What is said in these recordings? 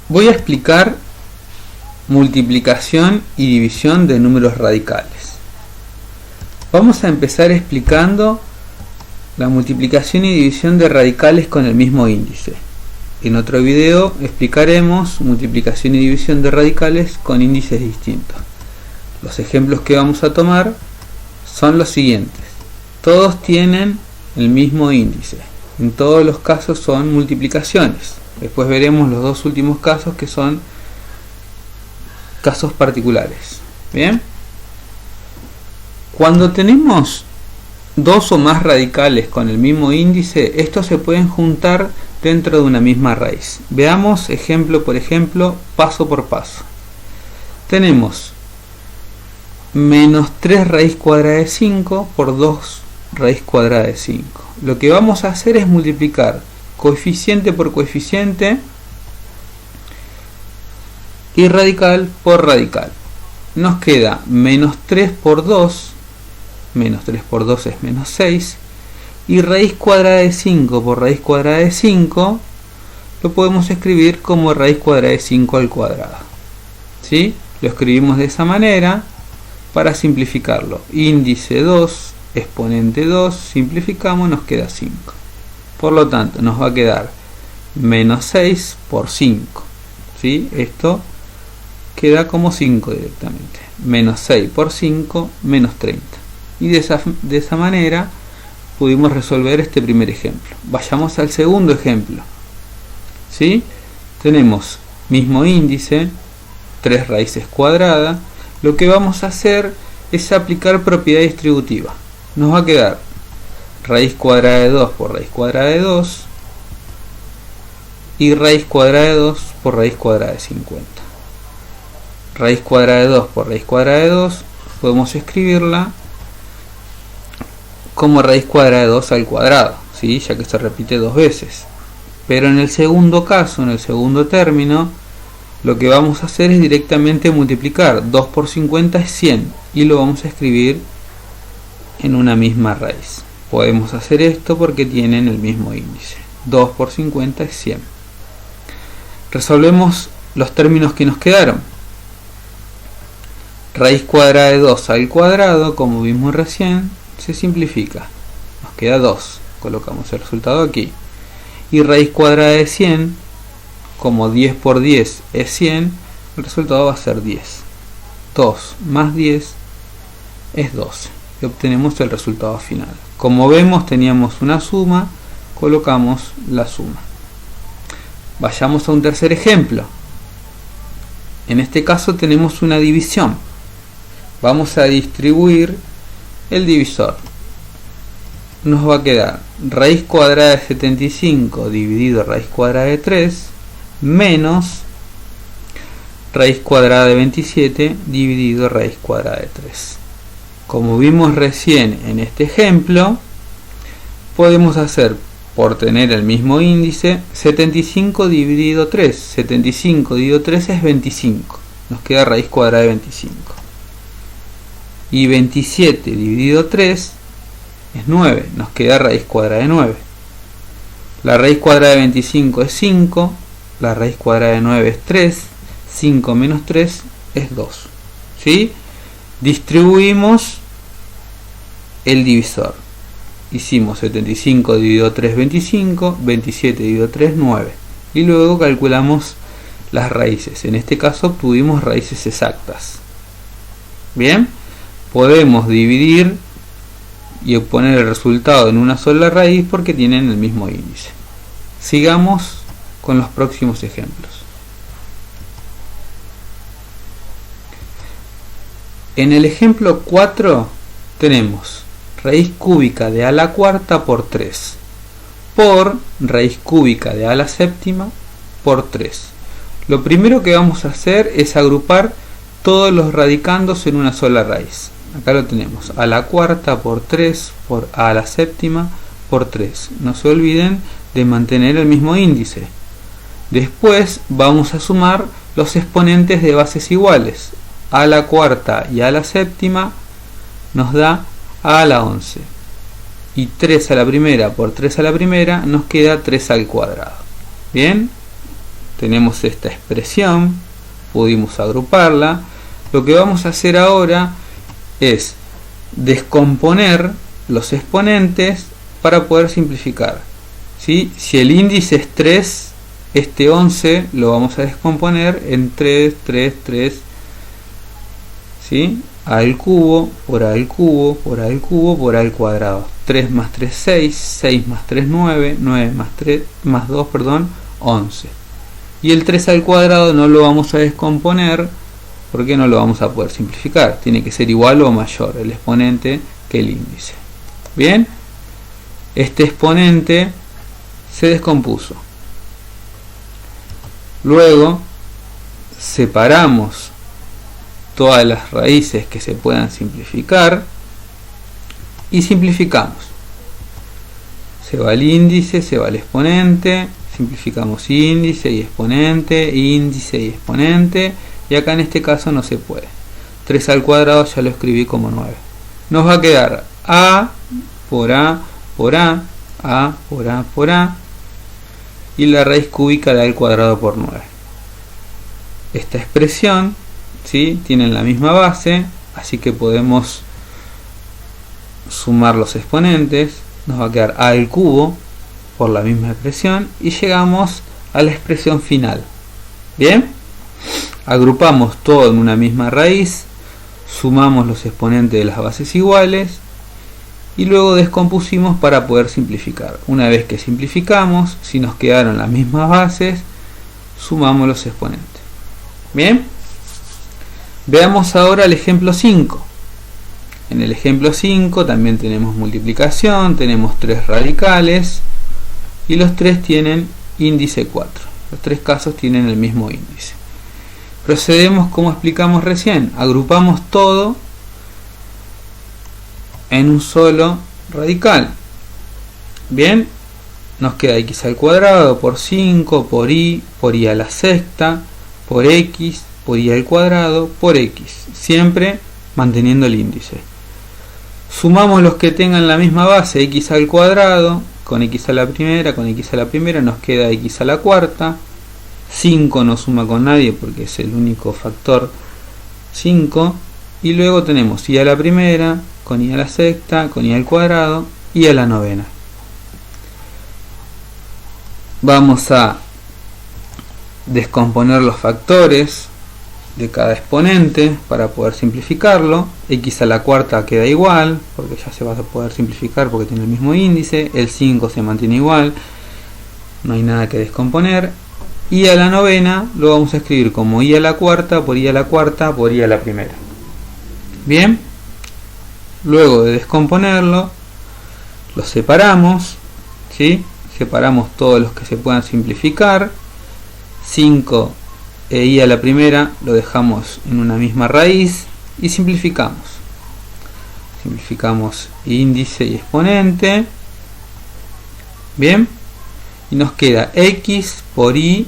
Voy a explicar multiplicación y división de números radicales. Vamos a empezar explicando la multiplicación y división de radicales con el mismo índice. En otro video explicaremos multiplicación y división de radicales con índices distintos. Los ejemplos que vamos a tomar son los siguientes. Todos tienen el mismo índice. En todos los casos son multiplicaciones. Después veremos los dos últimos casos que son casos particulares. Bien. Cuando tenemos dos o más radicales con el mismo índice, estos se pueden juntar dentro de una misma raíz. Veamos ejemplo por ejemplo, paso por paso. Tenemos menos 3 raíz cuadrada de 5 por 2 raíz cuadrada de 5. Lo que vamos a hacer es multiplicar coeficiente por coeficiente y radical por radical. Nos queda menos 3 por 2, menos 3 por 2 es menos 6, y raíz cuadrada de 5 por raíz cuadrada de 5 lo podemos escribir como raíz cuadrada de 5 al cuadrado. ¿Sí? Lo escribimos de esa manera para simplificarlo. Índice 2, exponente 2, simplificamos, nos queda 5. Por lo tanto, nos va a quedar menos 6 por 5. ¿Sí? Esto queda como 5 directamente. Menos 6 por 5, menos 30. Y de esa manera pudimos resolver este primer ejemplo. Vayamos al segundo ejemplo. ¿Sí? Tenemos mismo índice, 3 raíces cuadradas. Lo que vamos a hacer es aplicar propiedad distributiva. Nos va a quedar raíz cuadrada de 2 por raíz cuadrada de 2 y raíz cuadrada de 2 por raíz cuadrada de 50. Raíz cuadrada de 2 por raíz cuadrada de 2 podemos escribirla como raíz cuadrada de 2 al cuadrado, ¿sí? Ya que se repite dos veces. Pero en el segundo caso, en el segundo término, lo que vamos a hacer es directamente multiplicar. 2 por 50 es 100 y lo vamos a escribir en una misma raíz. Podemos hacer esto porque tienen el mismo índice. 2 por 50 es 100. Resolvemos los términos que nos quedaron. Raíz cuadrada de 2 al cuadrado, como vimos recién, se simplifica. Nos queda 2. Colocamos el resultado aquí. Y raíz cuadrada de 100, como 10 por 10 es 100, el resultado va a ser 10. 2 más 10 es 12. Y obtenemos el resultado final. Como vemos, teníamos una suma, colocamos la suma. Vayamos a un tercer ejemplo. En este caso tenemos una división. Vamos a distribuir el divisor. Nos va a quedar raíz cuadrada de 75 dividido raíz cuadrada de 3 menos raíz cuadrada de 27 dividido raíz cuadrada de 3. Como vimos recién en este ejemplo, podemos hacer, por tener el mismo índice, 75 dividido 3. 75 dividido 3 es 25. Nos queda raíz cuadrada de 25. Y 27 dividido 3 es 9. Nos queda raíz cuadrada de 9. La raíz cuadrada de 25 es 5. La raíz cuadrada de 9 es 3. 5 menos 3 es 2. ¿Sí? Distribuimos el divisor. Hicimos 75 dividido 3, 25, 27 dividido 3, 9. Y luego calculamos las raíces. En este caso obtuvimos raíces exactas. Bien, podemos dividir y obtener el resultado en una sola raíz porque tienen el mismo índice. Sigamos con los próximos ejemplos. En el ejemplo 4 tenemos raíz cúbica de a la cuarta por 3 por raíz cúbica de a la séptima por 3. Lo primero que vamos a hacer es agrupar todos los radicandos en una sola raíz. Acá lo tenemos, a la cuarta por 3 por a la séptima por 3. No se olviden de mantener el mismo índice. Después vamos a sumar los exponentes de bases iguales. A la cuarta y a la séptima nos da a la 11. Y 3 a la primera por 3 a la primera nos queda 3 al cuadrado. Bien, tenemos esta expresión, pudimos agruparla. Lo que vamos a hacer ahora es descomponer los exponentes para poder simplificar, ¿sí? Si el índice es 3, este 11 lo vamos a descomponer en 3, 3, 3, ¿sí? A al cubo, por a al cubo, por a al cubo, por a al cuadrado. 3 más 3, 6, 6 más 3, 9, 9 más 3, más 2, perdón, 11. Y el 3 al cuadrado no lo vamos a descomponer porque no lo vamos a poder simplificar. Tiene que ser igual o mayor el exponente que el índice. Bien, este exponente se descompuso. Luego separamos todas las raíces que se puedan simplificar y simplificamos. Se va el índice, se va el exponente, simplificamos índice y exponente, índice y exponente, y acá en este caso no se puede. 3 al cuadrado ya lo escribí como 9. Nos va a quedar a por a por a, a por a por a, y la raíz cúbica de a al cuadrado por 9. Esta expresión, ¿sí?, tienen la misma base, así que podemos sumar los exponentes. Nos va a quedar a al cubo por la misma expresión y llegamos a la expresión final. Bien, agrupamos todo en una misma raíz, sumamos los exponentes de las bases iguales y luego descompusimos para poder simplificar. Una vez que simplificamos, si nos quedaron las mismas bases, sumamos los exponentes. Bien, veamos ahora el ejemplo 5. En el ejemplo 5 también tenemos multiplicación, tenemos 3 radicales y los 3 tienen índice 4. Los 3 casos tienen el mismo índice. Procedemos como explicamos recién, agrupamos todo en un solo radical. Bien, nos queda x al cuadrado por 5, por y a la sexta, por x, por y al cuadrado, por x, siempre manteniendo el índice. Sumamos los que tengan la misma base, x al cuadrado, con x a la primera nos queda x a la cuarta. 5 no suma con nadie porque es el único factor 5. Y luego tenemos y a la primera, con y a la sexta, con y al cuadrado y a la novena. Vamos a descomponer los factores de cada exponente para poder simplificarlo. X a la cuarta queda igual porque ya se va a poder simplificar porque tiene el mismo índice. El 5 se mantiene igual, no hay nada que descomponer. Y a la novena lo vamos a escribir como y a la cuarta por y a la cuarta por y a la primera. Bien, luego de descomponerlo lo separamos, ¿sí? Separamos todos los que se puedan simplificar. 5 e y a la primera lo dejamos en una misma raíz y simplificamos. Simplificamos índice y exponente. Bien, y nos queda x por y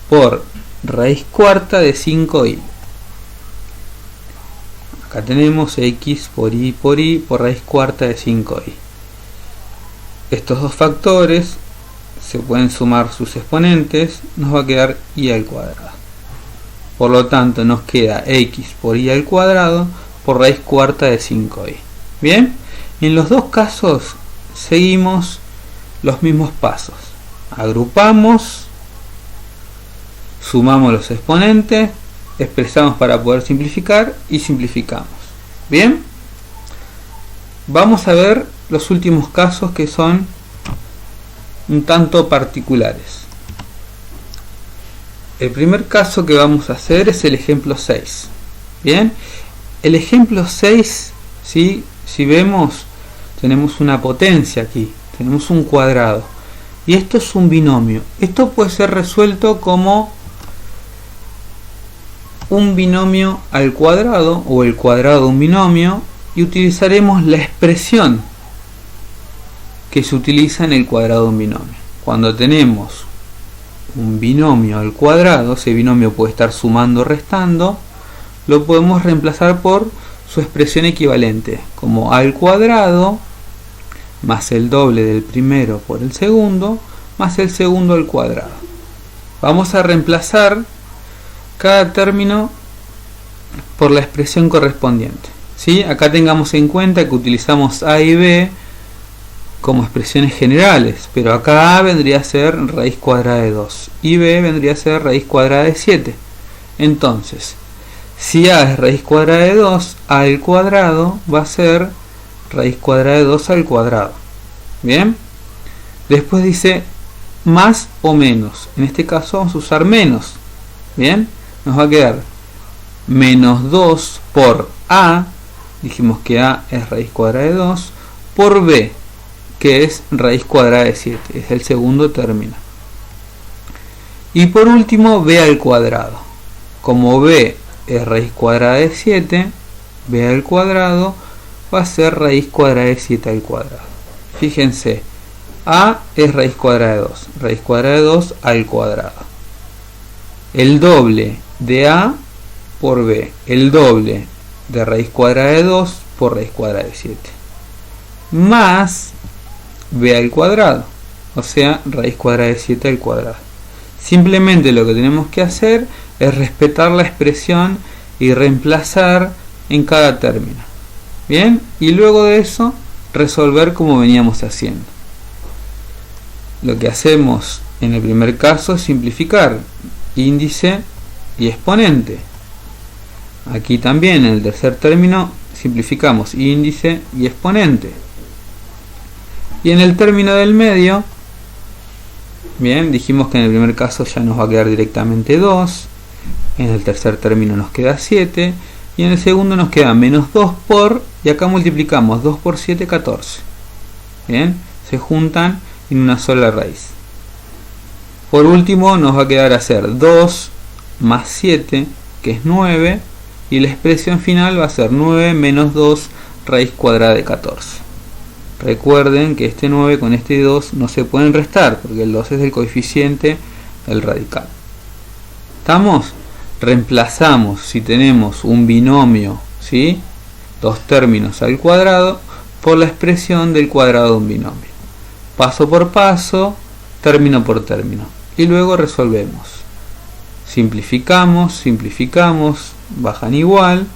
por raíz cuarta de 5y. Acá tenemos x por y por raíz cuarta de 5y. Estos dos factores se pueden sumar sus exponentes, nos va a quedar y al cuadrado. Por lo tanto nos queda x por y al cuadrado por raíz cuarta de 5y. Bien, en los dos casos seguimos los mismos pasos. Agrupamos, sumamos los exponentes, expresamos para poder simplificar y simplificamos. Bien, vamos a ver los últimos casos que son un tanto particulares. El primer caso que vamos a hacer es el ejemplo 6. Bien, el ejemplo 6, ¿sí? Si vemos, tenemos una potencia aquí, tenemos un cuadrado y esto es un binomio. Esto puede ser resuelto como un binomio al cuadrado o el cuadrado de un binomio, y utilizaremos la expresión que se utiliza en el cuadrado de un binomio. Cuando tenemos un binomio al cuadrado, ese binomio puede estar sumando o restando, lo podemos reemplazar por su expresión equivalente, como a al cuadrado más el doble del primero por el segundo, más el segundo al cuadrado. Vamos a reemplazar cada término por la expresión correspondiente, ¿sí? Acá tengamos en cuenta que utilizamos a y b como expresiones generales, pero acá a vendría a ser raíz cuadrada de 2 y b vendría a ser raíz cuadrada de 7. Entonces, si a es raíz cuadrada de 2, a al cuadrado va a ser raíz cuadrada de 2 al cuadrado. Bien, después dice más o menos. En este caso vamos a usar menos. Bien, nos va a quedar menos 2 por a, dijimos que a es raíz cuadrada de 2, por b, que es raíz cuadrada de 7, es el segundo término. Y por último b al cuadrado. Como b es raíz cuadrada de 7, b al cuadrado va a ser raíz cuadrada de 7 al cuadrado. Fíjense, a es raíz cuadrada de 2, raíz cuadrada de 2 al cuadrado. El doble de a por b, el doble de raíz cuadrada de 2 por raíz cuadrada de 7, más b al cuadrado, o sea, raíz cuadrada de 7 al cuadrado. Simplemente lo que tenemos que hacer es respetar la expresión y reemplazar en cada término. Bien, y luego de eso resolver como veníamos haciendo. Lo que hacemos en el primer caso es simplificar índice y exponente. Aquí también en el tercer término simplificamos índice y exponente. Y en el término del medio, bien, dijimos que en el primer caso ya nos va a quedar directamente 2, en el tercer término nos queda 7, y en el segundo nos queda menos 2 por, y acá multiplicamos 2 por 7, 14. Bien, se juntan en una sola raíz. Por último nos va a quedar hacer 2 más 7, que es 9, y la expresión final va a ser 9 menos 2 raíz cuadrada de 14. Recuerden que este 9 con este 2 no se pueden restar, porque el 2 es el coeficiente del radical. ¿Estamos? Reemplazamos, si tenemos un binomio, ¿sí?, dos términos al cuadrado, por la expresión del cuadrado de un binomio. Paso por paso, término por término. Y luego resolvemos. Simplificamos, simplificamos, bajan igual.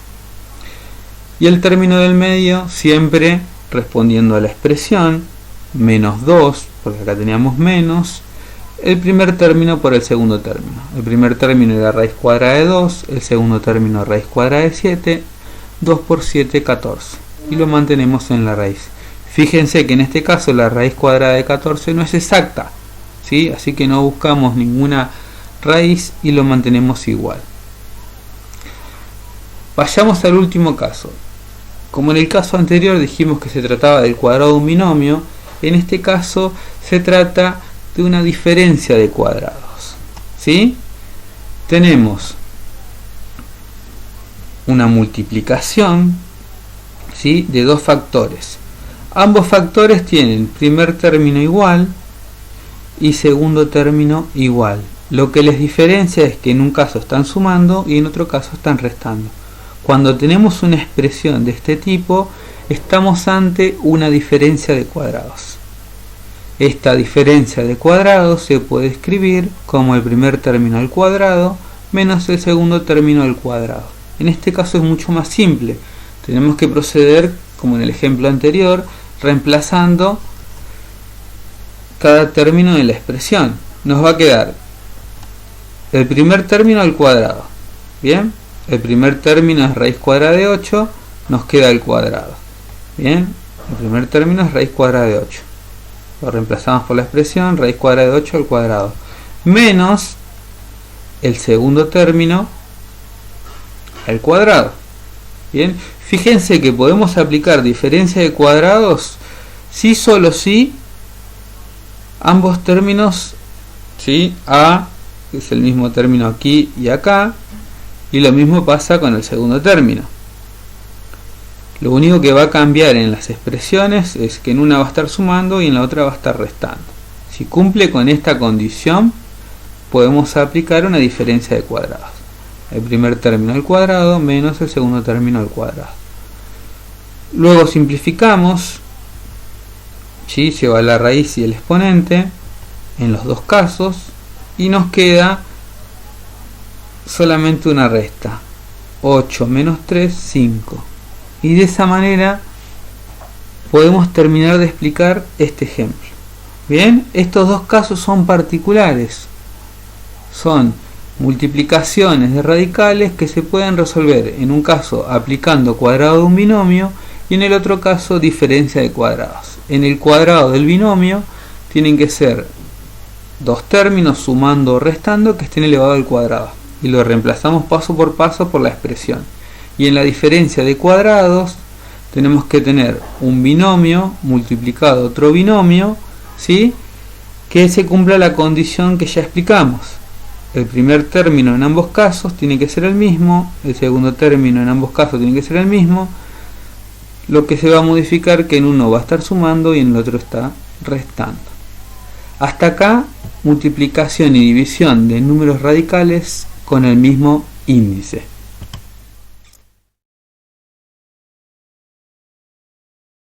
Y el término del medio siempre respondiendo a la expresión, menos 2, porque acá teníamos menos, el primer término por el segundo término. El primer término era raíz cuadrada de 2, el segundo término raíz cuadrada de 7, 2 por 7, 14. Y lo mantenemos en la raíz. Fíjense que en este caso la raíz cuadrada de 14 no es exacta, ¿sí? Así que no buscamos ninguna raíz y lo mantenemos igual. Vayamos al último caso. Como en el caso anterior dijimos que se trataba del cuadrado de un binomio, en este caso se trata de una diferencia de cuadrados, ¿sí? Tenemos una multiplicación, ¿sí?, de dos factores. Ambos factores tienen primer término igual y segundo término igual. Lo que les diferencia es que en un caso están sumando y en otro caso están restando. Cuando tenemos una expresión de este tipo, estamos ante una diferencia de cuadrados. Esta diferencia de cuadrados se puede escribir como el primer término al cuadrado menos el segundo término al cuadrado. En este caso es mucho más simple. Tenemos que proceder, como en el ejemplo anterior, reemplazando cada término de la expresión. Nos va a quedar el primer término al cuadrado. Bien, el primer término es raíz cuadrada de 8, nos queda el cuadrado. Bien, el primer término es raíz cuadrada de 8. Lo reemplazamos por la expresión raíz cuadrada de 8 al cuadrado. Menos el segundo término al cuadrado. Bien, fíjense que podemos aplicar diferencia de cuadrados si solo si ambos términos, ¿sí?, a, que es el mismo término aquí y acá, y lo mismo pasa con el segundo término. Lo único que va a cambiar en las expresiones es que en una va a estar sumando y en la otra va a estar restando. Si cumple con esta condición, podemos aplicar una diferencia de cuadrados. El primer término al cuadrado menos el segundo término al cuadrado. Luego simplificamos, ¿sí?, lleva la raíz y el exponente en los dos casos, y nos queda solamente una resta. 8 menos 3, 5. Y de esa manera podemos terminar de explicar este ejemplo. Bien, estos dos casos son particulares. Son multiplicaciones de radicales que se pueden resolver en un caso aplicando cuadrado de un binomio y en el otro caso diferencia de cuadrados. En el cuadrado del binomio tienen que ser dos términos sumando o restando que estén elevados al cuadrado y lo reemplazamos paso por paso por la expresión. Y en la diferencia de cuadrados tenemos que tener un binomio multiplicado otro binomio, ¿sí?, que se cumpla la condición que ya explicamos. El primer término en ambos casos tiene que ser el mismo, el segundo término en ambos casos tiene que ser el mismo. Lo que se va a modificar que en uno va a estar sumando y en el otro está restando. Hasta acá, multiplicación y división de números radicales con el mismo índice.